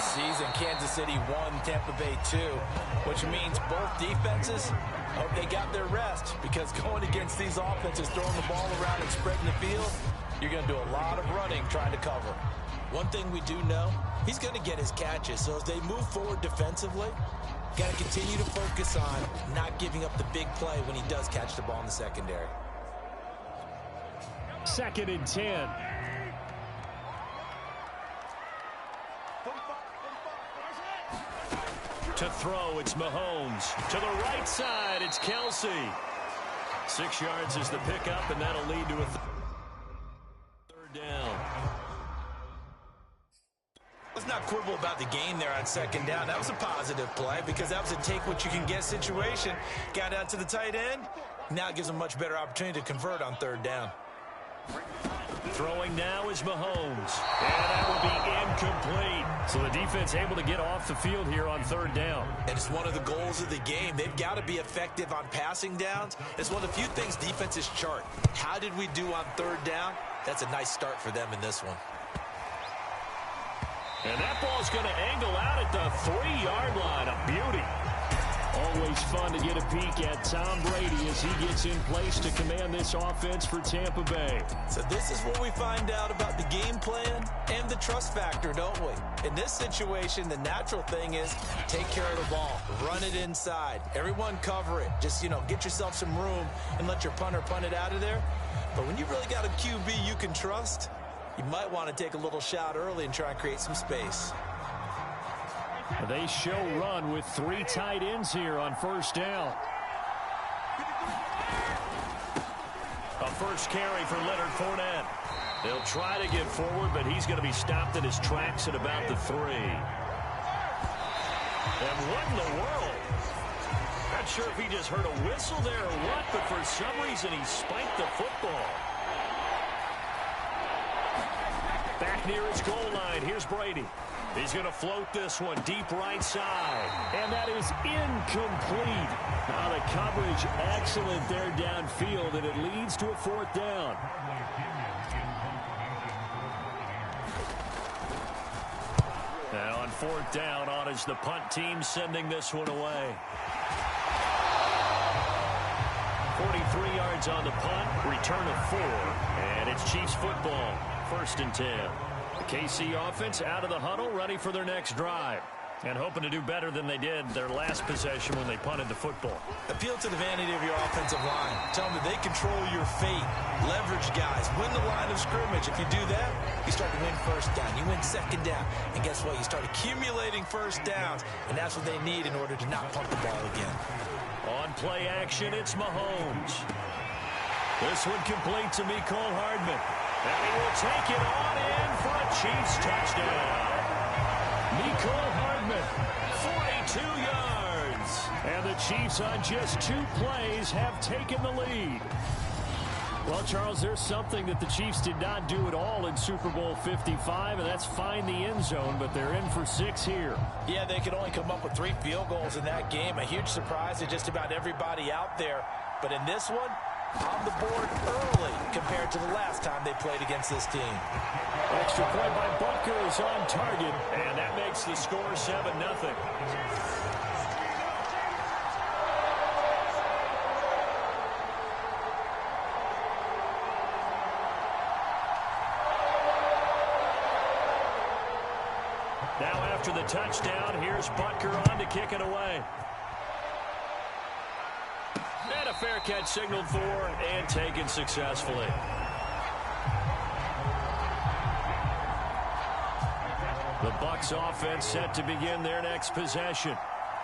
season. Kansas City 1, Tampa Bay 2, which means both defenses hope they got their rest, because going against these offenses, throwing the ball around and spreading the field, you're going to do a lot of running trying to cover. One thing we do know, he's going to get his catches. So as they move forward defensively, got to continue to focus on not giving up the big play when he does catch the ball in the secondary. 2nd and 10. To throw, it's Mahomes. To the right side, it's Kelsey. 6 yards is the pickup, and that'll lead to a 3rd down. Let's not quibble about the game there on 2nd down. That was a positive play because that was a take-what-you-can-get situation. Got out to the tight end. Now it gives them a much better opportunity to convert on 3rd down. Throwing now is Mahomes. And that will be incomplete. So the defense able to get off the field here on 3rd down. And it's one of the goals of the game. They've got to be effective on passing downs. It's one of the few things defenses chart. How did we do on 3rd down? That's a nice start for them in this one. And that ball's going to angle out at the 3-yard line. A beauty. Always fun to get a peek at Tom Brady as he gets in place to command this offense for Tampa Bay. So this is where we find out about the game plan and the trust factor, don't we? In this situation, the natural thing is take care of the ball, run it inside. Everyone cover it. Just, get yourself some room and let your punter punt it out of there. But when you really got a QB you can trust, you might want to take a little shot early and try and create some space. They show run with 3 tight ends here on 1st down. A first carry for Leonard Fournette. They'll try to get forward, but he's going to be stopped in his tracks at about the 3. And what in the world? Not sure if he just heard a whistle there or what, but for some reason he spiked the football. Back near his goal line, here's Brady. He's going to float this one deep right side. And that is incomplete. Now the coverage excellent there downfield, and it leads to a 4th down. And on 4th down, on is the punt team sending this one away. 43 yards on the punt, return of 4, and it's Chiefs football, 1st and 10. The KC offense out of the huddle, ready for their next drive. And hoping to do better than they did their last possession when they punted the football. Appeal to the vanity of your offensive line. Tell them that they control your fate. Leverage guys. Win the line of scrimmage. If you do that, you start to win 1st down. You win 2nd down. And guess what? You start accumulating 1st downs. And that's what they need in order to not punt the ball again. On play action, it's Mahomes. This one complete to Mecole Hardman. And he will take it on in for a Chiefs touchdown. Mecole Hardman, 42 yards. And the Chiefs on just 2 plays have taken the lead. Well, Charles, there's something that the Chiefs did not do at all in Super Bowl 55, and that's find the end zone, but they're in for 6 here. Yeah, they could only come up with 3 field goals in that game. A huge surprise to just about everybody out there. But in this one, on the board early compared to the last time they played against this team. Extra point by Butker is on target, and that makes the score 7-0. Now after the touchdown, here's Butker on to kick it away. And a fair catch signaled for and taken successfully. The Bucs offense set to begin their next possession.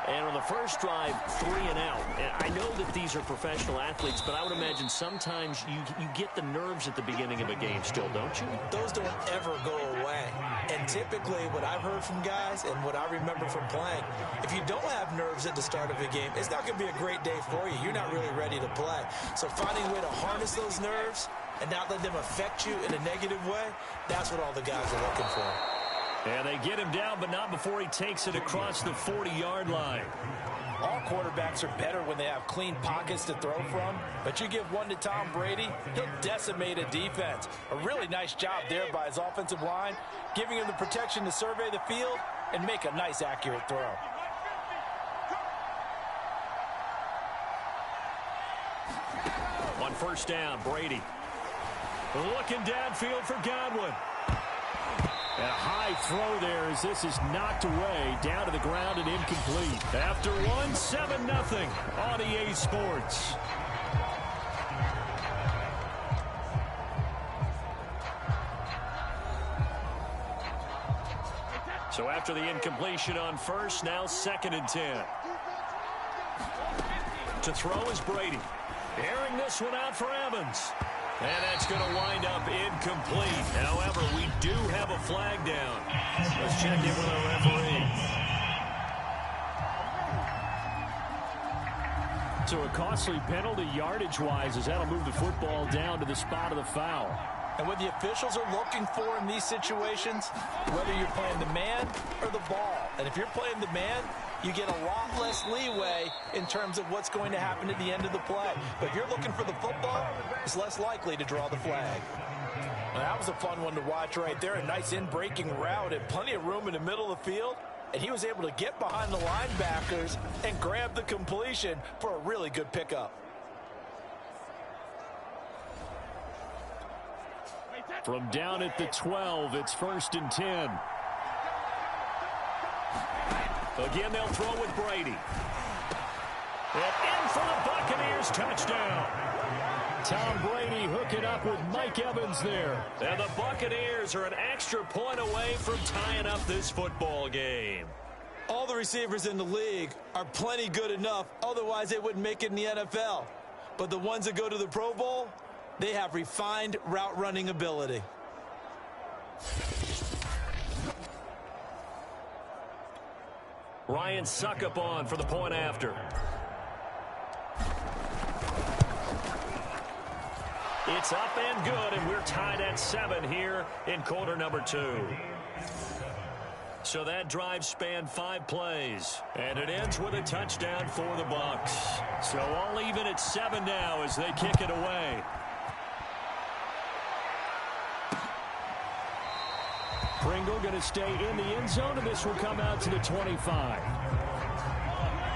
And on the first drive, 3 and out. And I know that these are professional athletes, but I would imagine sometimes you get the nerves at the beginning of a game still, don't you? Those don't ever go away. And typically what I've heard from guys and what I remember from playing, if you don't have nerves at the start of a game, it's not going to be a great day for you. You're not really ready to play. So finding a way to harness those nerves and not let them affect you in a negative way, that's what all the guys are looking for. And they get him down, but not before he takes it across the 40-yard line. All quarterbacks are better when they have clean pockets to throw from, but you give one to Tom Brady, he'll decimate a defense. A really nice job there by his offensive line, giving him the protection to survey the field and make a nice, accurate throw. On first down, Brady. Looking downfield for Godwin. And a high throw there as this is knocked away, down to the ground and incomplete. After one, 7-0 on EA Sports. So after the incompletion on first, now 2nd and 10. To throw is Brady. Airing this one out for Evans. And that's going to wind up incomplete. However, we do have a flag down. Let's check in with our referee. So a costly penalty yardage-wise as that'll move the football down to the spot of the foul. And what the officials are looking for in these situations, whether you're playing the man or the ball. And if you're playing the man, you get a lot less leeway in terms of what's going to happen at the end of the play. But if you're looking for the football, it's less likely to draw the flag. Now, that was a fun one to watch right there. A nice in-breaking route and plenty of room in the middle of the field. And he was able to get behind the linebackers and grab the completion for a really good pickup. From down at the 12, it's 1st and 10. Again, they'll throw with Brady. And in for the Buccaneers, touchdown. Tom Brady hooking up with Mike Evans there. And the Buccaneers are an extra point away from tying up this football game. All the receivers in the league are plenty good enough, otherwise they wouldn't make it in the NFL. But the ones that go to the Pro Bowl, they have refined route running ability. Ryan Suckup on for the point after. It's up and good, and we're tied at 7 here in quarter number 2. So that drive spanned 5 plays, and it ends with a touchdown for the Bucs. So all even at 7 now as they kick it away. Pringle going to stay in the end zone, and this will come out to the 25.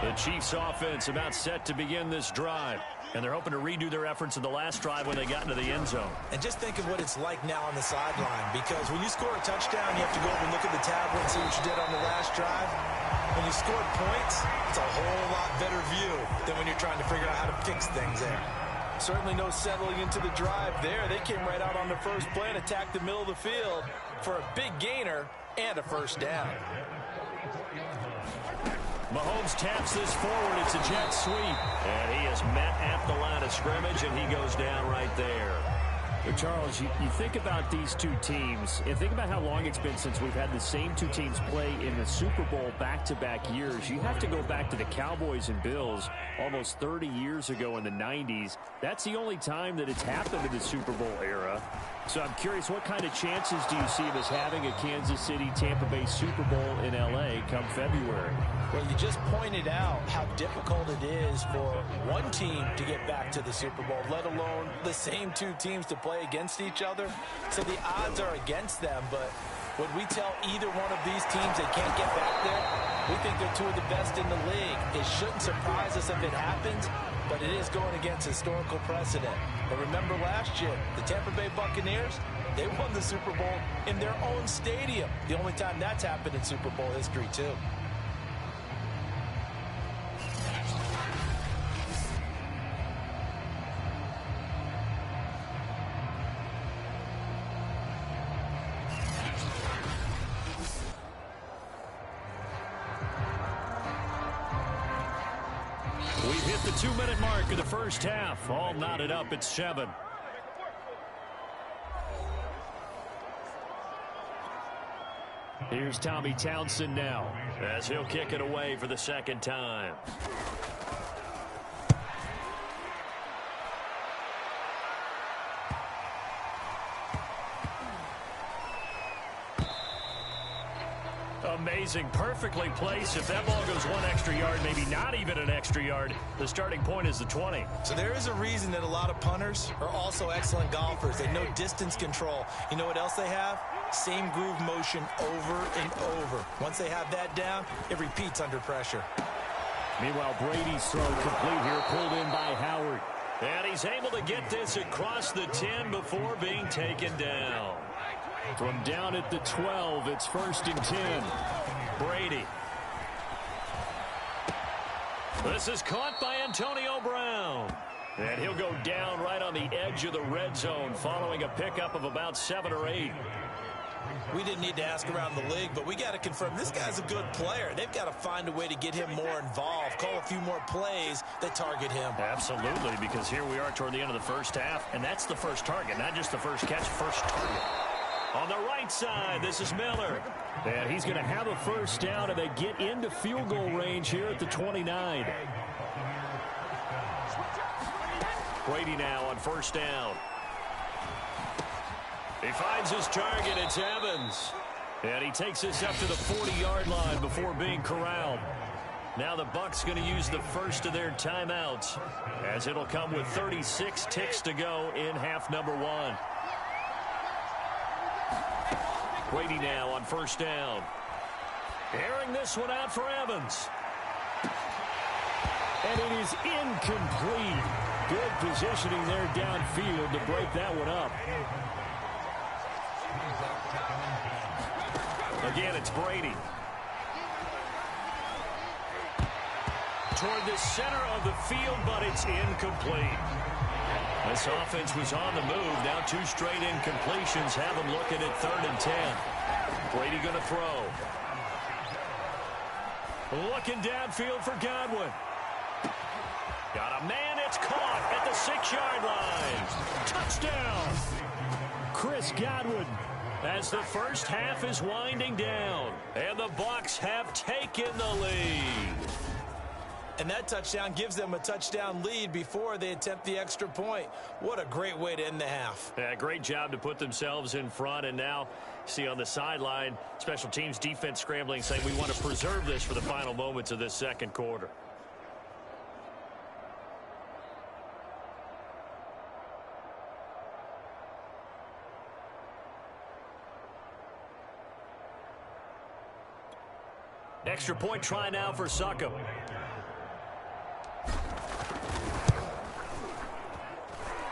The Chiefs offense about set to begin this drive, and they're hoping to redo their efforts in the last drive when they got into the end zone. And just think of what it's like now on the sideline, because when you score a touchdown, you have to go over and look at the tablet and see what you did on the last drive. When you scored points, it's a whole lot better view than when you're trying to figure out how to fix things there. Certainly no settling into the drive there. They came right out on the first play and attacked the middle of the field for a big gainer and a first down. Mahomes taps this forward. It's a jet sweep. And he is met at the line of scrimmage, and he goes down right there. But Charles, you think about these two teams, and think about how long it's been since we've had the same two teams play in the Super Bowl back-to-back years. You have to go back to the Cowboys and Bills almost 30 years ago in the 90s. That's the only time that it's happened in the Super Bowl era. So I'm curious, what kind of chances do you see of us having a Kansas City-Tampa Bay Super Bowl in L.A. come February? Well, you just pointed out how difficult it is for one team to get back to the Super Bowl, let alone the same two teams to play against each other. So the odds are against them, but when we tell either one of these teams they can't get back there, we think they're two of the best in the league. It shouldn't surprise us if it happens, but it is going against historical precedent. But remember last year, the Tampa Bay Buccaneers, they won the Super Bowl in their own stadium. The only time that's happened in Super Bowl history, too. We've hit the 2-minute mark of the first half. All knotted up at 7. Here's Tommy Townsend now as he'll kick it away for the second time. A Amazing. Perfectly placed. If that ball goes one extra yard, maybe not even an extra yard, the starting point is the 20. So there is a reason that a lot of punters are also excellent golfers. They know distance control. You know what else they have? Same groove motion over and over. Once they have that down, it repeats under pressure. Meanwhile, Brady's throw complete here, pulled in by Howard. And he's able to get this across the 10 before being taken down. From down at the 12, it's 1st and 10. Brady. This is caught by Antonio Brown. And he'll go down right on the edge of the red zone following a pickup of about 7 or 8. We didn't need to ask around the league, but we got to confirm this guy's a good player. They've got to find a way to get him more involved, call a few more plays that target him. Absolutely, because here we are toward the end of the first half, and that's the first target, not just the first catch, first target. On the right side, this is Miller. And he's going to have a first down, and they get into field goal range here at the 29. Brady now on first down. He finds his target. It's Evans. And he takes this up to the 40-yard line before being corralled. Now the Bucs going to use the first of their timeouts, as it'll come with 36 ticks to go in half number 1. Brady now on first down. Airing this one out for Evans. And it is incomplete. Good positioning there downfield to break that one up. Again, it's Brady. Toward the center of the field, but it's incomplete. This offense was on the move. Now 2 straight incompletions have them looking at 3rd and 10. Brady going to throw. Looking downfield for Godwin. Got a man. It's caught at the 6-yard line. Touchdown. Chris Godwin. As the first half is winding down, and the Bucs have taken the lead. And that touchdown gives them a touchdown lead before they attempt the extra point. What a great way to end the half. Yeah, great job to put themselves in front, and now see on the sideline, special teams defense scrambling, saying we want to preserve this for the final moments of this second quarter. Extra point try now for Succop.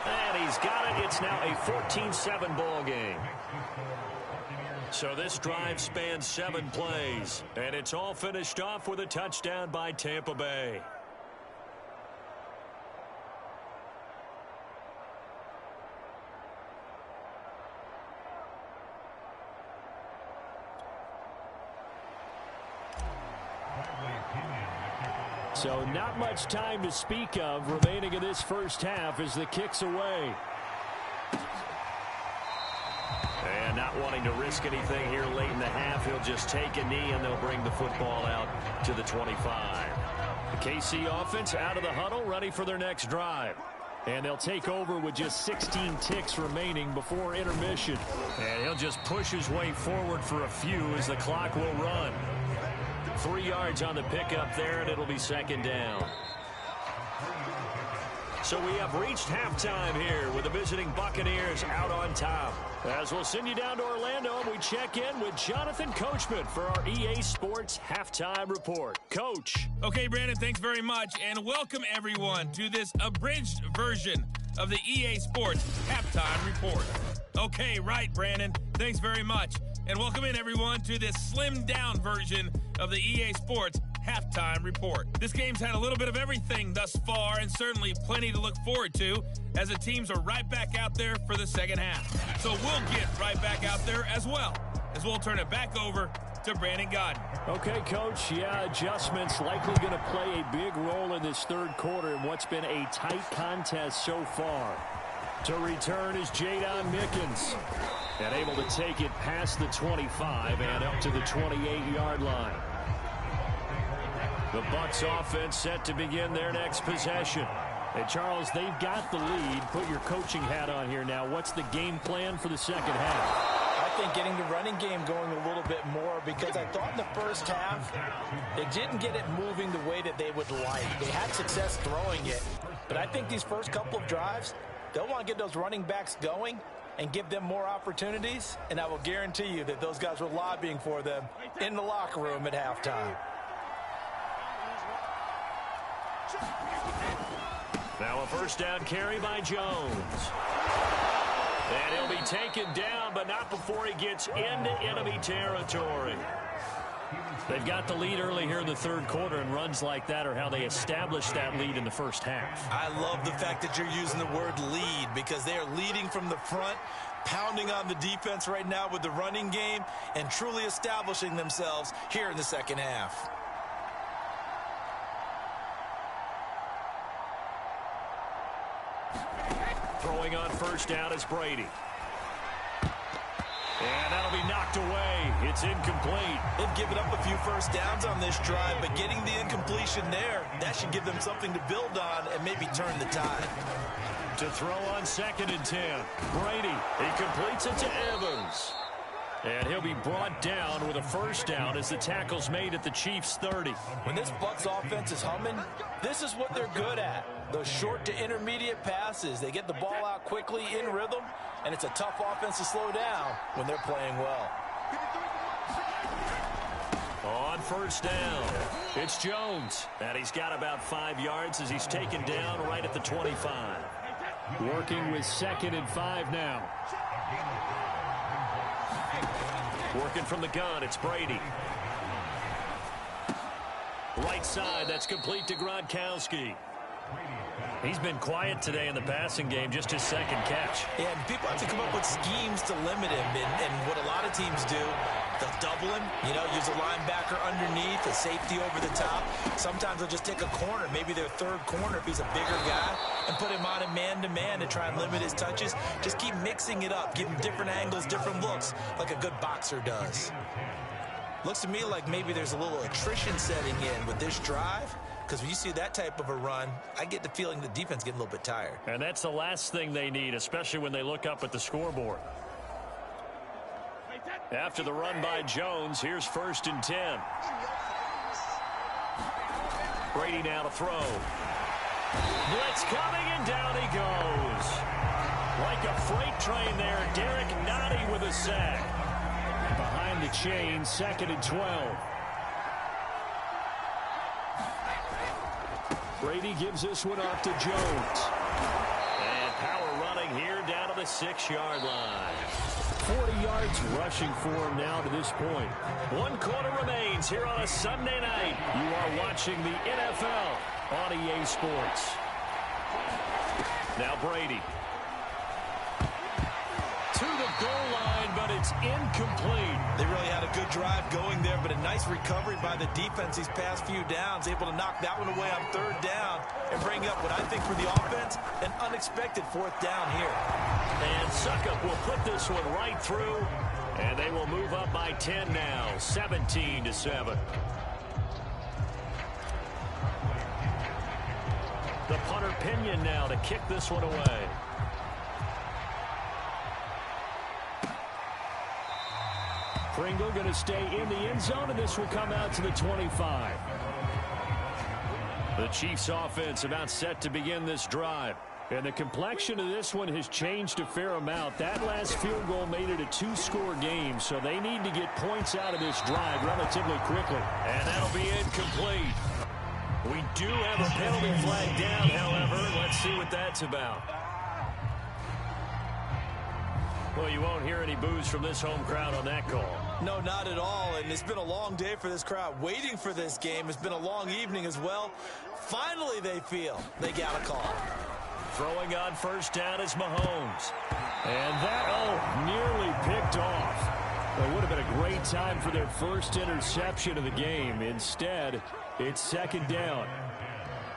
And he's got it. It's now a 14-7 ball game. So this drive spans 7 plays, and it's all finished off with a touchdown by Tampa Bay. So not much time to speak of remaining in this first half as the kick's away. And not wanting to risk anything here late in the half, he'll just take a knee and they'll bring the football out to the 25. The KC offense out of the huddle, ready for their next drive. And they'll take over with just 16 ticks remaining before intermission. And he'll just push his way forward for a few as the clock will run. 3 yards on the pickup there, and it'll be second down. So we have reached halftime here with the visiting Buccaneers out on top. As we'll send you down to Orlando, and we check in with Jonathan Coachman for our EA Sports Halftime Report. Coach. Okay, Brandon, thanks very much, and welcome everyone to this abridged version of the EA Sports Halftime Report. Okay, right, Brandon, thanks very much. And welcome in, everyone, to this slimmed-down version of the EA Sports Halftime Report. This game's had a little bit of everything thus far, and certainly plenty to look forward to, as the teams are right back out there for the second half. So we'll get right back out there as well, as we'll turn it back over to Brandon Godden. Okay, Coach, adjustments likely going to play a big role in this third quarter in what's been a tight contest so far. To return is Jadon Mickens. And able to take it past the 25 and up to the 28-yard line. The Bucs offense set to begin their next possession. Hey, Charles, they've got the lead. Put your coaching hat on here now. What's the game plan for the second half? I think getting the running game going a little bit more, because I thought in the first half they didn't get it moving the way that they would like. They had success throwing it, but I think these first couple of drives, they'll want to get those running backs going and give them more opportunities, and I will guarantee you that those guys were lobbying for them in the locker room at halftime. Now a first down carry by Jones. And he'll be taken down, but not before he gets into enemy territory. They've got the lead early here in the third quarter, and runs like that are how they established that lead in the first half. I love the fact that you're using the word lead, because they are leading from the front, pounding on the defense right now with the running game, and truly establishing themselves here in the second half. Throwing on first down is Brady. And that'll be knocked away. It's incomplete. They've given up a few first downs on this drive, but getting the incompletion there, that should give them something to build on and maybe turn the tide. To throw on 2nd and 10. Brady, he completes it to Evans. And he'll be brought down with a first down as the tackle's made at the Chiefs' 30. When this Bucs offense is humming, this is what they're good at. Those short to intermediate passes. They get the ball out quickly in rhythm, and it's a tough offense to slow down when they're playing well. On first down, it's Jones. And he's got about 5 yards as he's taken down right at the 25. Working with 2nd and 5 now. Working from the gun, it's Brady. Right side, that's complete to Gronkowski. He's been quiet today in the passing game, just his 2nd catch. Yeah, and people have to come up with schemes to limit him, and what a lot of teams do, they'll double him, use a linebacker underneath, a safety over the top. Sometimes they'll just take a corner, maybe their 3rd corner if he's a bigger guy, and put him on a man-to-man to try and limit his touches. Just keep mixing it up, give him different angles, different looks, like a good boxer does. Looks to me like maybe there's a little attrition setting in with this drive, because when you see that type of a run, I get the feeling the defense getting a little bit tired. And that's the last thing they need, especially when they look up at the scoreboard. After the run by Jones, here's 1st and 10. Brady now to throw. Blitz coming, and down he goes. Like a freight train there, Derek Nottie with a sack. Behind the chain, 2nd and 12. Brady gives this one off to Jones. And power running here down to the 6-yard line. 40 yards rushing for him now to this point. 1 quarter remains here on a Sunday night. You are watching the NFL on EA Sports. Now Brady. To the goal line, but it's incomplete. They really had a good drive going there, but a nice recovery by the defense these past few downs, able to knock that one away on 3rd down and bring up what I think for the offense, an unexpected 4th down here. And Suckup will put this one right through, and they will move up by 10 now, 17-7. The punter Pinion now to kick this one away. Pringle going to stay in the end zone, and this will come out to the 25. The Chiefs offense about set to begin this drive. And the complexion of this one has changed a fair amount. That last field goal made it a 2-score game, so they need to get points out of this drive relatively quickly. And that'll be incomplete. We do have a penalty flag down, however. Let's see what that's about. Well, you won't hear any boos from this home crowd on that call. No, not at all, and it's been a long day for this crowd waiting for this game. It's been a long evening as well. Finally, they feel they got a call. Throwing on first down is Mahomes. And that, nearly picked off. It would have been a great time for their first interception of the game. Instead, it's 2nd down.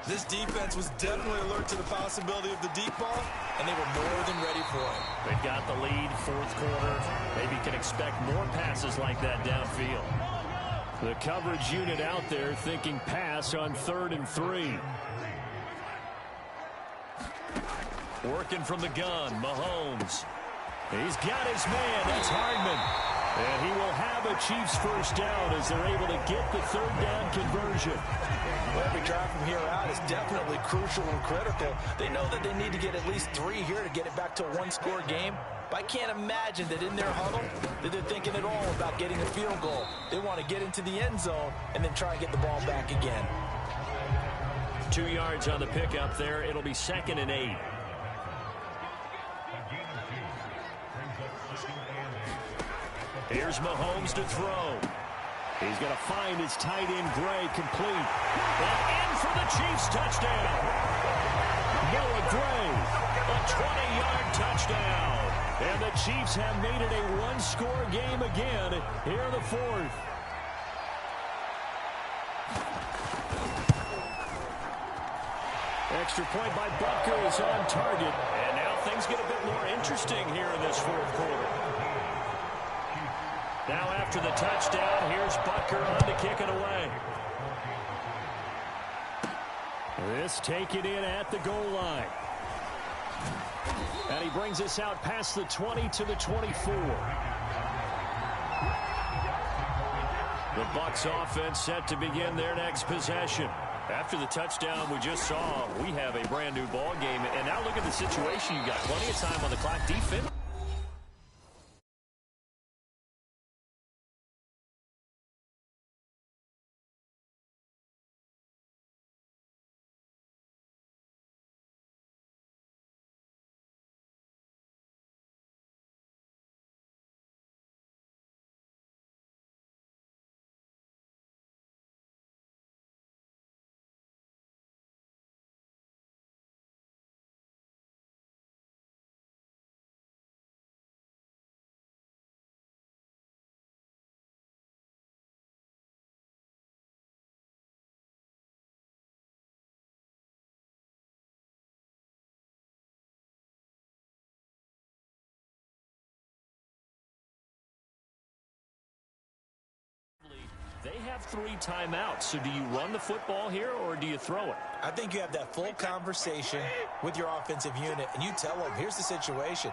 This defense was definitely alert to the possibility of the deep ball, and they were more than ready for it. They've got the lead, 4th quarter. Maybe can expect more passes like that downfield. The coverage unit out there thinking pass on 3rd and 3. Working from the gun, Mahomes. He's got his man. That's Hardman. And he will have a Chiefs first down as they're able to get the third down conversion. Well, every drive from here out is definitely crucial and critical. They know that they need to get at least 3 here to get it back to a one-score game. But I can't imagine that in their huddle that they're thinking at all about getting a field goal. They want to get into the end zone and then try and get the ball back again. 2 yards on the pickup there. It'll be 2nd and 8. Here's Mahomes to throw. He's going to find his tight end, Gray, complete. And in for the Chiefs touchdown. Noah Gray, a 20-yard touchdown. And the Chiefs have made it a one-score game again here in the fourth. Extra point by Butker is on target. And now things get a bit more interesting here in this fourth quarter. Now after the touchdown, here's Butker on to kick it away. This taken in at the goal line. And he brings us out past the 20 to the 24. The Bucs offense set to begin their next possession. After the touchdown we just saw, we have a brand new ball game. And now look at the situation. You got plenty of time on the clock. Defense. They have 3 timeouts, so do you run the football here or do you throw it? I think you have that full conversation with your offensive unit, and you tell them, here's the situation.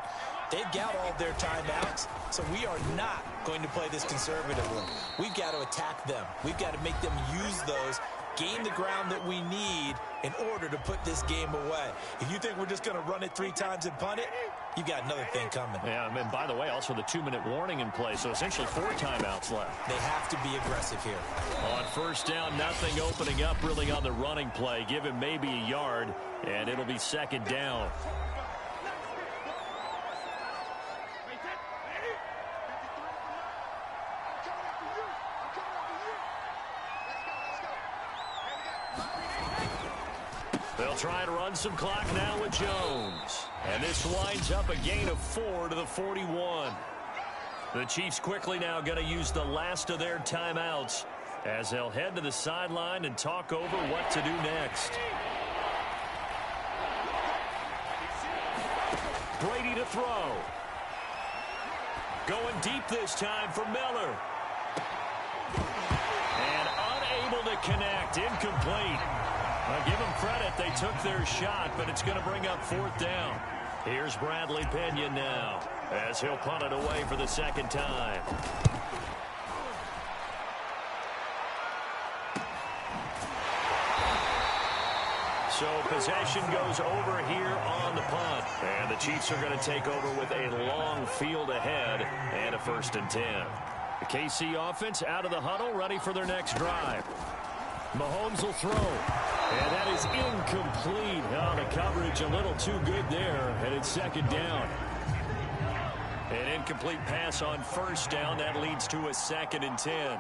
They've got all their timeouts, so we are not going to play this conservatively. We've got to attack them. We've got to make them use those, gain the ground that we need in order to put this game away. If you think we're just going to run it 3 times and punt it, you've got another thing coming. Yeah, and by the way, also the 2-minute warning in play, so essentially 4 timeouts left. They have to be aggressive here. On first down, nothing opening up really on the running play. Give him maybe a yard, and it'll be 2nd down. They'll try and run some clock now with Jones. And this winds up a gain of 4 to the 41. The Chiefs quickly now going to use the last of their timeouts as they'll head to the sideline and talk over what to do next. Brady to throw. Going deep this time for Miller. And unable to connect. Incomplete. I'll give them credit. They took their shot, but it's going to bring up 4th down. Here's Bradley Pinion now as he'll punt it away for the 2nd time. So possession goes over here on the punt. And the Chiefs are going to take over with a long field ahead and a 1st and 10. The KC offense out of the huddle, ready for their next drive. Mahomes will throw. And that is incomplete. Oh, the coverage a little too good there. And it's 2nd down. An incomplete pass on 1st down. That leads to a 2nd and 10.